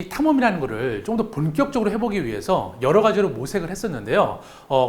이 탐험이라는 거를 좀 더 본격적으로 해보기 위해서 여러 가지로 모색을 했었는데요.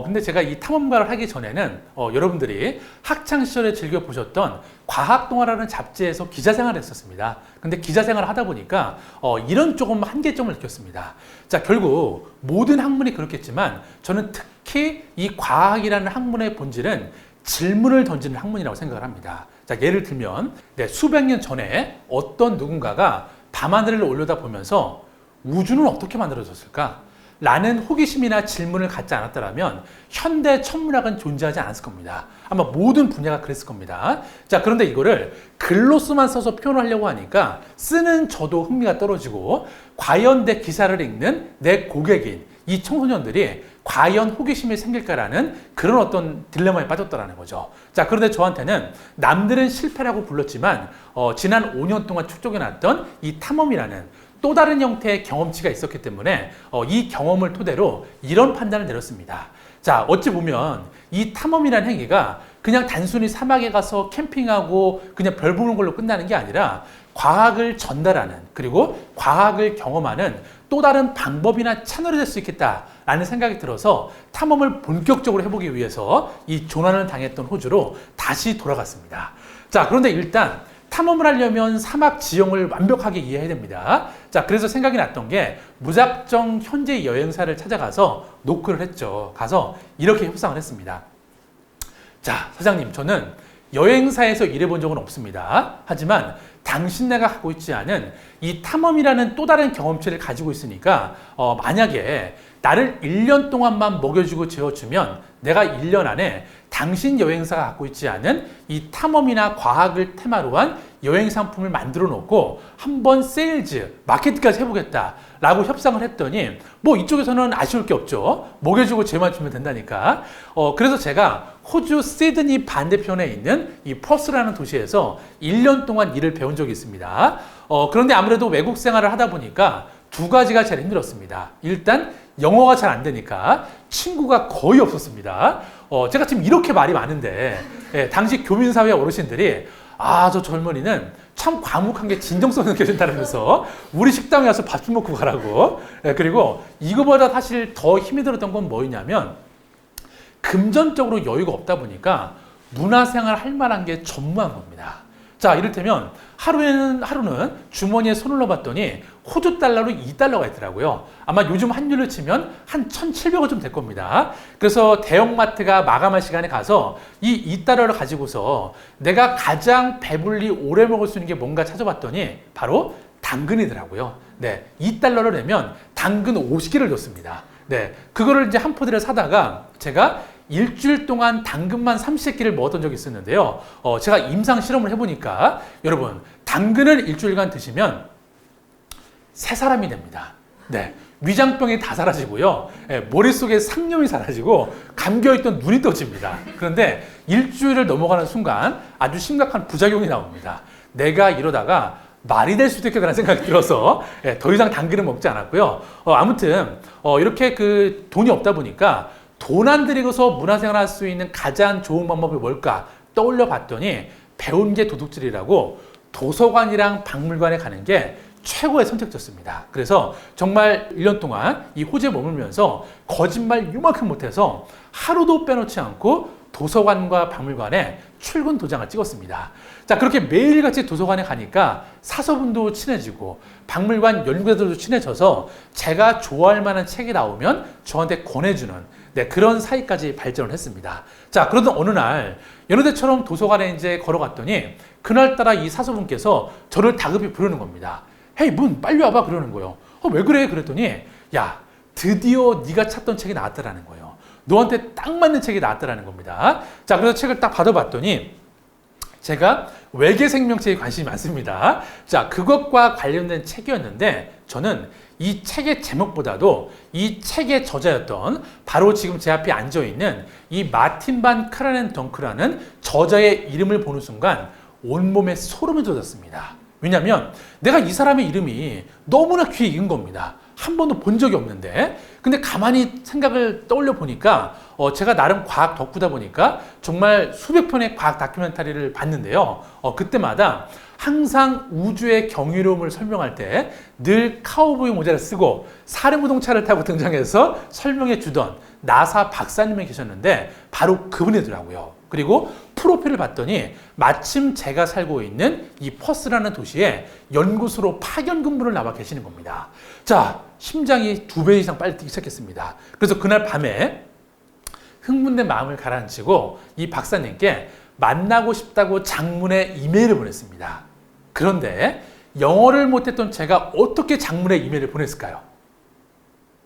근데 제가 이 탐험가를 하기 전에는 여러분들이 학창 시절에 즐겨 보셨던 과학동화라는 잡지에서 기자 생활을 했었습니다. 근데 기자 생활을 하다 보니까 이런 조금 한계점을 느꼈습니다. 자, 결국 모든 학문이 그렇겠지만 저는 특히 이 과학이라는 학문의 본질은 질문을 던지는 학문이라고 생각을 합니다. 자, 예를 들면 수백 년 전에 어떤 누군가가 밤하늘을 올려다보면서 우주는 어떻게 만들어졌을까? 라는 호기심이나 질문을 갖지 않았더라면 현대 천문학은 존재하지 않았을 겁니다. 아마 모든 분야가 그랬을 겁니다. 자, 그런데 이거를 글로서만 써서 표현하려고 하니까 쓰는 저도 흥미가 떨어지고 과연 내 기사를 읽는 내 고객인 이 청소년들이 과연 호기심이 생길까라는 그런 어떤 딜레마에 빠졌다라는 거죠. 자, 그런데 저한테는 남들은 실패라고 불렀지만 지난 5년 동안 축적해놨던 이 탐험이라는 또 다른 형태의 경험치가 있었기 때문에 이 경험을 토대로 이런 판단을 내렸습니다. 자, 어찌 보면 이 탐험이라는 행위가 그냥 단순히 사막에 가서 캠핑하고 그냥 별 보는 걸로 끝나는 게 아니라 과학을 전달하는 그리고 과학을 경험하는 또 다른 방법이나 채널이 될 수 있겠다라는 생각이 들어서 탐험을 본격적으로 해보기 위해서 이 조난을 당했던 호주로 다시 돌아갔습니다. 자, 그런데 일단 탐험을 하려면 사막 지형을 완벽하게 이해해야 됩니다. 자, 그래서 생각이 났던 게 무작정 현지 여행사를 찾아가서 노크를 했죠. 가서 이렇게 협상을 했습니다. 자, 사장님, 저는 여행사에서 일해본 적은 없습니다. 하지만 당신네가 갖고 있지 않은 이 탐험이라는 또 다른 경험치를 가지고 있으니까 만약에 나를 1년 동안만 먹여주고 재워주면 내가 1년 안에 당신 여행사가 갖고 있지 않은 이 탐험이나 과학을 테마로 한 여행 상품을 만들어 놓고 한번 세일즈, 마케팅까지 해보겠다 라고 협상을 했더니 뭐 이쪽에서는 아쉬울 게 없죠. 먹여주고 재만 주면 된다니까. 그래서 제가 호주 시드니 반대편에 있는 이 퍼스라는 도시에서 1년 동안 일을 배운 적이 있습니다. 그런데 아무래도 외국 생활을 하다 보니까 두 가지가 제일 힘들었습니다. 일단 영어가 잘 안 되니까 친구가 거의 없었습니다. 제가 지금 이렇게 말이 많은데 당시 교민사회 어르신들이 저 젊은이는 참 과묵한 게 진정성이 느껴진다면서 우리 식당에 와서 밥 좀 먹고 가라고. 그리고 이거보다 사실 더 힘이 들었던 건 뭐였냐면 금전적으로 여유가 없다 보니까 문화생활 할 만한 게 전무한 겁니다. 자, 이를테면 하루는 주머니에 손을 넣어봤더니 호주 달러로 2달러가 있더라고요. 아마 요즘 환율로 치면 한 1,700원 좀 될 겁니다. 그래서 대형마트가 마감할 시간에 가서 이 2달러를 가지고서 내가 가장 배불리 오래 먹을 수 있는 게 뭔가 찾아봤더니 바로 당근이더라고요. 네, 2달러를 내면 당근 50개를 줬습니다. 네, 그거를 이제 한 포대를 사다가 제가 일주일 동안 당근만 30개를 먹었던 적이 있었는데요. 제가 임상 실험을 해보니까 여러분 당근을 일주일간 드시면 새 사람이 됩니다. 네, 위장병이 다 사라지고요. 머릿속에 상념이 사라지고 감겨있던 눈이 떠집니다. 그런데 일주일을 넘어가는 순간 아주 심각한 부작용이 나옵니다. 내가 이러다가 말이 될 수도 있겠다는 생각이 들어서 더 이상 당근을 먹지 않았고요. 아무튼 이렇게 그 돈이 없다 보니까 돈 안 들이고서 문화생활 할 수 있는 가장 좋은 방법이 뭘까 떠올려 봤더니 배운 게 도둑질이라고 도서관이랑 박물관에 가는 게 최고의 선택지였습니다. 그래서 정말 1년 동안 이 호주에 머물면서 거짓말 요만큼 못해서 하루도 빼놓지 않고 도서관과 박물관에 출근 도장을 찍었습니다. 자, 그렇게 매일같이 도서관에 가니까 사서분도 친해지고 박물관 연구자들도 친해져서 제가 좋아할 만한 책이 나오면 저한테 권해주는 그런 사이까지 발전을 했습니다. 자, 그러던 어느 날 여느 때처럼 도서관에 이제 걸어갔더니 그날따라 이 사서분께서 저를 다급히 부르는 겁니다. 헤이 문 빨리 와봐 그러는 거예요. 왜 그래? 그랬더니 야, 드디어 네가 찾던 책이 나왔다라는 거예요. 너한테 딱 맞는 책이 나왔다라는 겁니다. 자, 그래서 책을 딱 받아봤더니 제가 외계 생명체에 관심이 많습니다. 자, 그것과 관련된 책이었는데 저는 이 책의 제목보다도 이 책의 저자였던 바로 지금 제 앞에 앉아있는 이 마틴 반 크라넨 덩크라는 저자의 이름을 보는 순간 온몸에 소름이 돋았습니다. 왜냐하면 내가 이 사람의 이름이 너무나 귀에 익은 겁니다. 한 번도 본 적이 없는데, 근데 가만히 생각을 떠올려 보니까 제가 나름 과학 덕후다 보니까 정말 수백 편의 과학 다큐멘터리를 봤는데요. 그때마다 항상 우주의 경이로움을 설명할 때 늘 카우보이 모자를 쓰고 사륜우동차를 타고 등장해서 설명해 주던 나사 박사님이 계셨는데 바로 그분이더라고요. 그리고 프로필을 봤더니 마침 제가 살고 있는 이 퍼스라는 도시에 연구소로 파견 근무를 나와 계시는 겁니다. 자, 심장이 2배 이상 빨리 뛰기 시작했습니다. 그래서 그날 밤에 흥분된 마음을 가라앉히고 이 박사님께 만나고 싶다고 장문의 이메일을 보냈습니다. 그런데 영어를 못했던 제가 어떻게 장문의 이메일을 보냈을까요?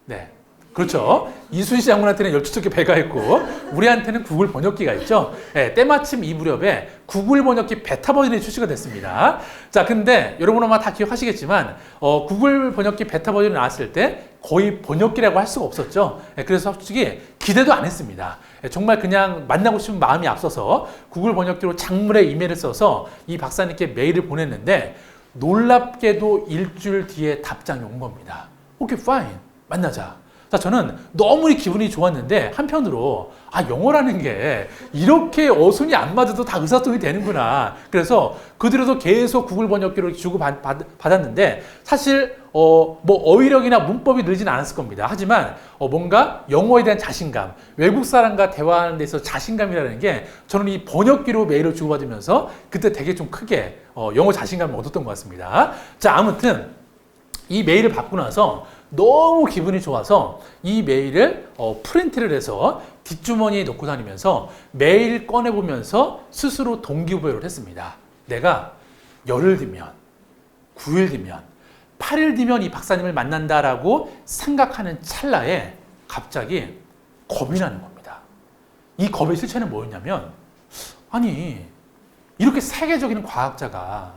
네. 그렇죠. 이순신 장군한테는 12척의 배가 있고 우리한테는 구글 번역기가 있죠. 네, 때마침 이 무렵에 구글 번역기 베타 버전이 출시가 됐습니다. 자, 근데 여러분 아마 다 기억하시겠지만 구글 번역기 베타 버전이 나왔을 때 거의 번역기라고 할 수가 없었죠. 네, 그래서 솔직히 기대도 안 했습니다. 네, 정말 그냥 만나고 싶은 마음이 앞서서 구글 번역기로 장문의 이메일을 써서 이 박사님께 메일을 보냈는데 놀랍게도 일주일 뒤에 답장이 온 겁니다. 오케이, 파인. 만나자. 자, 저는 너무 기분이 좋았는데 한편으로 영어라는 게 이렇게 어순이 안 맞아도 다 의사소통이 되는구나. 그래서 그 뒤로도 계속 구글 번역기를 주고 받았는데 사실 뭐 어휘력이나 문법이 늘진 않았을 겁니다. 하지만 뭔가 영어에 대한 자신감, 외국 사람과 대화하는 데 있어서 자신감이라는 게 저는 이 번역기로 메일을 주고받으면서 그때 되게 좀 크게 영어 자신감을 얻었던 것 같습니다. 자, 아무튼 이 메일을 받고 나서 너무 기분이 좋아서 이 메일을 프린트를 해서 뒷주머니에 넣고 다니면서 매일 꺼내보면서 스스로 동기부여를 했습니다. 내가 열흘 뒤면, 9일 뒤면, 8일 뒤면 이 박사님을 만난다라고 생각하는 찰나에 갑자기 겁이 나는 겁니다. 이 겁의 실체는 뭐였냐면, 아니 이렇게 세계적인 과학자가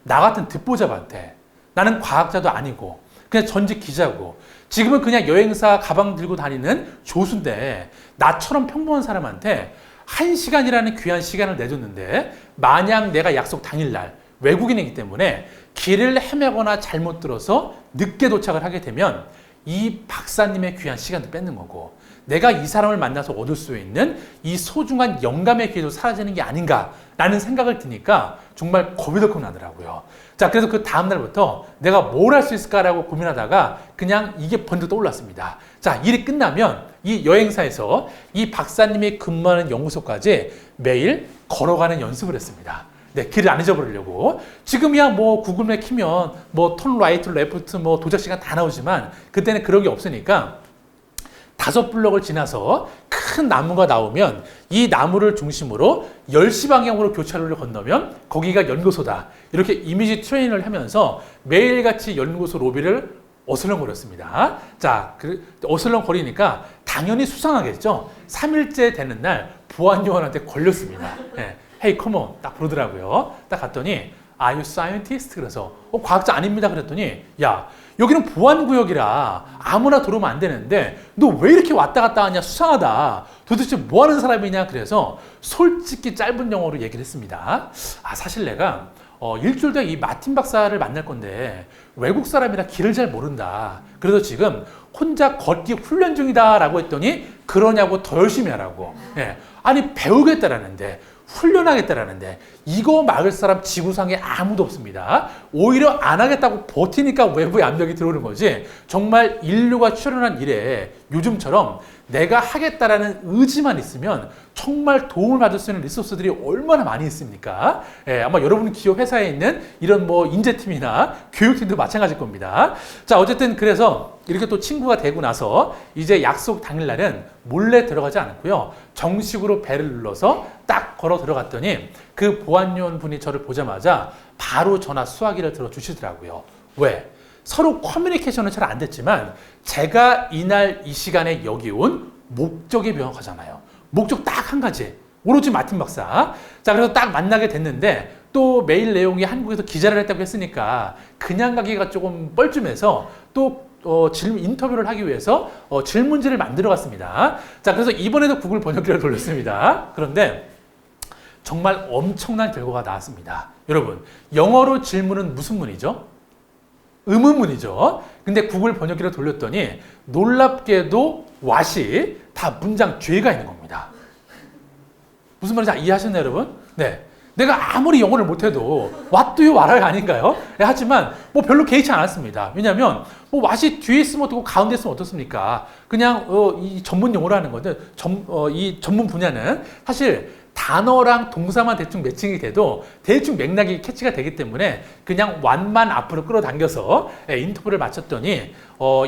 나 같은 듣보잡한테, 나는 과학자도 아니고 그냥 전직 기자고 지금은 그냥 여행사 가방 들고 다니는 조수인데 나처럼 평범한 사람한테 1시간이라는 귀한 시간을 내줬는데 만약 내가 약속 당일날 외국인이기 때문에 길을 헤매거나 잘못 들어서 늦게 도착을 하게 되면 이 박사님의 귀한 시간도 뺏는 거고 내가 이 사람을 만나서 얻을 수 있는 이 소중한 영감의 기회도 사라지는 게 아닌가라는 생각을 드니까 정말 겁이 덜컥 나더라고요. 자, 그래서 그 다음날부터 내가 뭘 할 수 있을까라고 고민하다가 그냥 이게 번뜩 떠올랐습니다. 자, 일이 끝나면 이 여행사에서 이 박사님이 근무하는 연구소까지 매일 걸어가는 연습을 했습니다. 네, 길을 안 잊어버리려고. 지금이야 뭐 구글맵 키면 뭐 턴 라이트, 레프트 뭐 도착 시간 다 나오지만 그때는 그런 게 없으니까 5블럭을 지나서 큰 나무가 나오면 이 나무를 중심으로 10시 방향으로 교차로를 건너면 거기가 연구소다. 이렇게 이미지 트레이닝을 하면서 매일같이 연구소 로비를 어슬렁거렸습니다. 자, 어슬렁거리니까 당연히 수상하겠죠. 3일째 되는 날 보안 요원한테 걸렸습니다. 네. Hey, come on. 딱 부르더라고요. 딱 갔더니 Are you scientist? 그래서 과학자 아닙니다. 그랬더니 야, 여기는 보안구역이라 아무나 들어오면 안 되는데 너 왜 이렇게 왔다 갔다 하냐, 수상하다. 도대체 뭐 하는 사람이냐. 그래서 솔직히 짧은 영어로 얘기를 했습니다. 사실 내가 일주일 뒤에 이 마틴 박사를 만날 건데 외국 사람이라 길을 잘 모른다. 그래서 지금 혼자 걷기 훈련 중이다 라고 했더니 그러냐고 더 열심히 하라고. 예. 아니 배우겠다라는데 훈련하겠다라는데 이거 막을 사람 지구상에 아무도 없습니다. 오히려 안 하겠다고 버티니까 외부의 압력이 들어오는 거지 정말 인류가 출현한 이래 요즘처럼 내가 하겠다라는 의지만 있으면 정말 도움을 받을 수 있는 리소스들이 얼마나 많이 있습니까? 예, 아마 여러분 기업 회사에 있는 이런 뭐 인재팀이나 교육팀도 마찬가지일 겁니다. 자, 어쨌든 그래서 이렇게 또 친구가 되고 나서 이제 약속 당일날은 몰래 들어가지 않았고요. 정식으로 벨을 눌러서 딱 걸어 들어갔더니 그 보안요원 분이 저를 보자마자 바로 전화 수화기를 들어주시더라고요. 왜? 서로 커뮤니케이션은 잘 안 됐지만 제가 이날 이 시간에 여기 온 목적이 명확하잖아요. 목적 딱 한 가지. 오로지 마틴 박사. 자, 그래서 딱 만나게 됐는데 또 메일 내용이 한국에서 기자를 했다고 했으니까 그냥 가기가 조금 뻘쭘해서 또 인터뷰를 하기 위해서 질문지를 만들어 갔습니다. 자, 그래서 이번에도 구글 번역기를 돌렸습니다. 그런데 정말 엄청난 결과가 나왔습니다. 여러분, 영어로 질문은 무슨 문이죠? 의문문이죠. 근데 구글 번역기를 돌렸더니 놀랍게도 what이 다 문장 뒤에가 있는 겁니다. 무슨 말인지 이해하셨나요, 여러분? 네. 내가 아무리 영어를 못해도 what do you 말할 아닌가요? 네, 하지만 뭐 별로 개의치 않았습니다. 왜냐하면 뭐 what이 뒤에 있으면 어떻고 가운데 있으면 어떻습니까? 그냥 이 전문 용어라는 거는 이 전문 분야는 사실 단어랑 동사만 대충 매칭이 돼도 대충 맥락이 캐치가 되기 때문에 그냥 what만 앞으로 끌어당겨서 인터뷰를 마쳤더니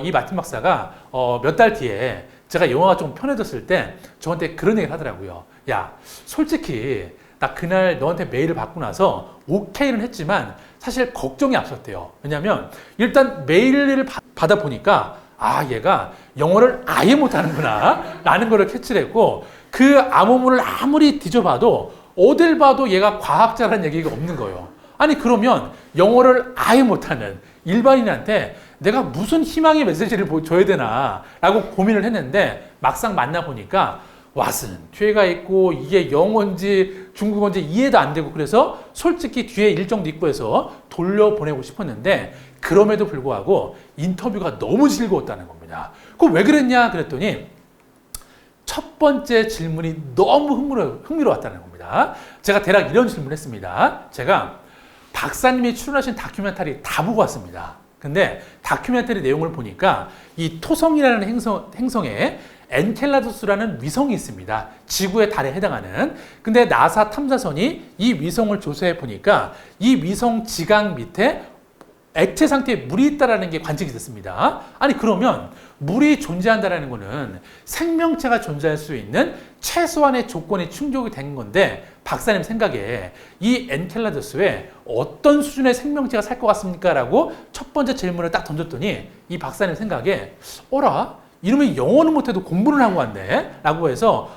이 마틴 박사가 몇 달 뒤에 제가 영어가 좀 편해졌을 때 저한테 그런 얘기를 하더라고요. 야, 솔직히 나 그날 너한테 메일을 받고 나서 오케이는 했지만 사실 걱정이 앞섰대요. 왜냐면 일단 메일을 받아보니까 아, 얘가 영어를 아예 못하는구나 라는 거를 캐치를 했고 그 암호문을 아무리 뒤져봐도 어딜 봐도 얘가 과학자라는 얘기가 없는 거예요. 아니 그러면 영어를 아예 못하는 일반인한테 내가 무슨 희망의 메시지를 줘야 되나 라고 고민을 했는데 막상 만나보니까 what은 뒤에가 있고 이게 영어인지 중국어인지 이해도 안 되고 그래서 솔직히 뒤에 일정도 있고 해서 돌려보내고 싶었는데 그럼에도 불구하고 인터뷰가 너무 즐거웠다는 겁니다. 그거 왜 그랬냐 그랬더니 첫 번째 질문이 너무 흥미로웠다는 겁니다. 제가 대략 이런 질문을 했습니다. 제가 박사님이 출연하신 다큐멘터리 다 보고 왔습니다. 근데 다큐멘터리 내용을 보니까 이 토성이라는 행성에 엔켈라두스라는 위성이 있습니다. 지구의 달에 해당하는. 근데 나사 탐사선이 이 위성을 조사해 보니까 이 위성 지각 밑에 액체 상태에 물이 있다는 게 관측이 됐습니다. 아니 그러면 물이 존재한다는 거는 생명체가 존재할 수 있는 최소한의 조건이 충족이 된 건데 박사님 생각에 이 엔켈라두스에 어떤 수준의 생명체가 살 것 같습니까? 라고 첫 번째 질문을 딱 던졌더니 이 박사님 생각에 어라? 이놈이 영어는 못해도 공부를 하고 왔네? 라고 해서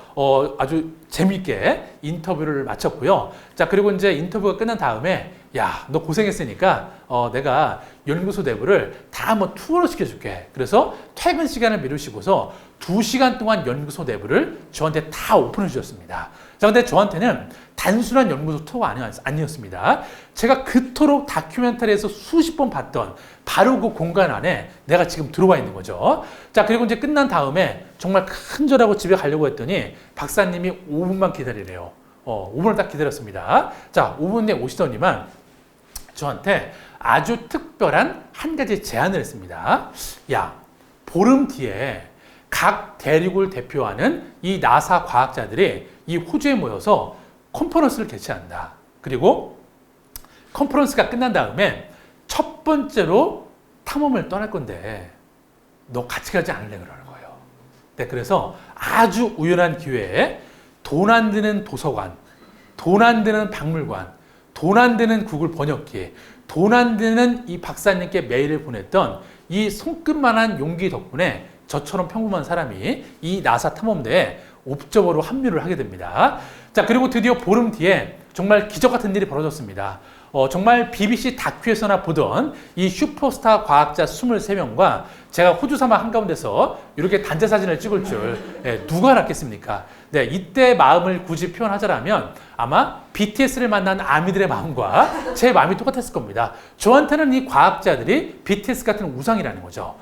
아주 재미있게 인터뷰를 마쳤고요. 자, 그리고 이제 인터뷰가 끝난 다음에 야, 너 고생했으니까 내가 연구소 내부를 다 한번 투어를 시켜줄게. 그래서 퇴근 시간을 미루시고서 2시간 동안 연구소 내부를 저한테 다 오픈해 주셨습니다. 자, 근데 저한테는 단순한 연구소 투어가 아니었습니다. 제가 그토록 다큐멘터리에서 수십 번 봤던 바로 그 공간 안에 내가 지금 들어와 있는 거죠. 자, 그리고 이제 끝난 다음에 정말 큰절하고 집에 가려고 했더니 박사님이 5분만 기다리래요. 5분을 딱 기다렸습니다. 자, 5분 내에 오시더니만 저한테 아주 특별한 한 가지 제안을 했습니다. 야, 보름 뒤에 각 대륙을 대표하는 이 나사 과학자들이 이 호주에 모여서 컨퍼런스를 개최한다. 그리고 컨퍼런스가 끝난 다음에 첫 번째로 탐험을 떠날 건데 너 같이 가지 않을래 그러는 거예요. 네, 그래서 아주 우연한 기회에 돈 안 드는 도서관, 돈 안 드는 박물관, 돈 안 드는 구글 번역기, 돈 안 드는 이 박사님께 메일을 보냈던 이 손끝만한 용기 덕분에 저처럼 평범한 사람이 이 나사 탐험대에 옵저버로 합류를 하게 됩니다. 자, 그리고 드디어 보름 뒤에 정말 기적 같은 일이 벌어졌습니다. 정말 BBC 다큐에서나 보던 이 슈퍼스타 과학자 23명과 제가 호주 사막 한가운데서 이렇게 단체 사진을 찍을 줄 누가 알았겠습니까? 네, 이때 마음을 굳이 표현하자면 아마 BTS를 만난 아미들의 마음과 제 마음이 똑같았을 겁니다. 저한테는 이 과학자들이 BTS 같은 우상이라는 거죠.